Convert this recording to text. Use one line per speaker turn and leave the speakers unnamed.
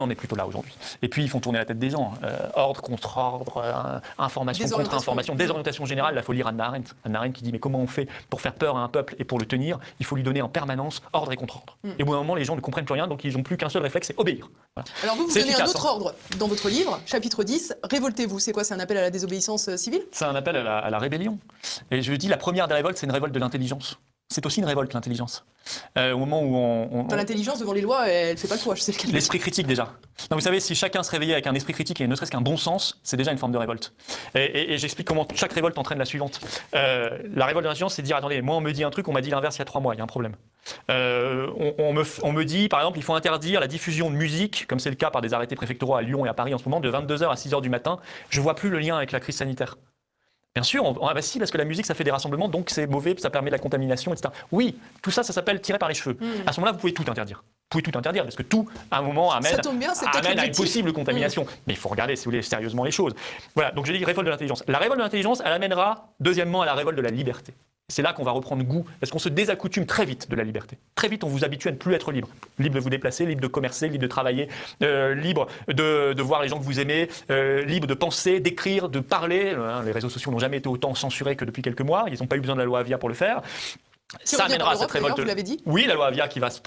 On est plutôt là aujourd'hui. Et puis, ils font tourner la tête des gens. Ordre contre ordre, information contre information, désorientation générale. Là, il faut lire Hannah Arendt. Hannah Arendt qui dit, mais comment on fait pour faire peur à un peuple et pour le tenir? Il faut lui donner en permanence ordre et contre-ordre. Et au bout d'un moment, les gens ne comprennent plus rien, donc ils n'ont plus qu'un seul réflexe, c'est obéir. Voilà.
Alors vous donnez efficace, un autre ordre dans votre livre, chapitre 10, révoltez-vous. C'est quoi? C'est un appel à la désobéissance civile?
C'est un appel à la rébellion. Et je dis, la première des révoltes, c'est une révolte de l'intelligence. C'est aussi une révolte, l'intelligence. Au moment où
L'intelligence devant les lois, elle ne fait pas le poids, je sais lequel.
L'esprit critique, déjà. Non, vous savez, si chacun se réveillait avec un esprit critique et ne serait-ce qu'un bon sens, c'est déjà une forme de révolte. Et j'explique comment chaque révolte entraîne la suivante. La révolte de l'intelligence, c'est de dire, attendez, moi on me dit un truc, on m'a dit l'inverse il y a 3 mois, il y a un problème. On me dit, par exemple, il faut interdire la diffusion de musique, comme c'est le cas par des arrêtés préfectoraux à Lyon et à Paris en ce moment, de 22h à 6h du matin. Je ne vois plus le lien avec la crise sanitaire. Bien sûr, si, parce que la musique, ça fait des rassemblements, donc c'est mauvais, ça permet de la contamination, etc. Oui, tout ça, ça s'appelle tirer par les cheveux. À ce moment-là, vous pouvez tout interdire. Vous pouvez tout interdire, parce que tout, à un moment, amène à une possible contamination. Mais il faut regarder, si vous voulez, sérieusement les choses. Voilà, donc je dis révolte de l'intelligence. La révolte de l'intelligence, elle amènera, deuxièmement, à la révolte de la liberté. C'est là qu'on va reprendre goût, parce qu'on se désaccoutume très vite de la liberté. Très vite, on vous habitue à ne plus être libre. Libre de vous déplacer, libre de commercer, libre de travailler, libre de voir les gens que vous aimez, libre de penser, d'écrire, de parler. Les réseaux sociaux n'ont jamais été autant censurés que depuis quelques mois. Ils n'ont pas eu besoin de la loi Avia pour le faire.
Ça amènera cette révolte. Vous l'avez dit.
Oui, la loi Avia qui va se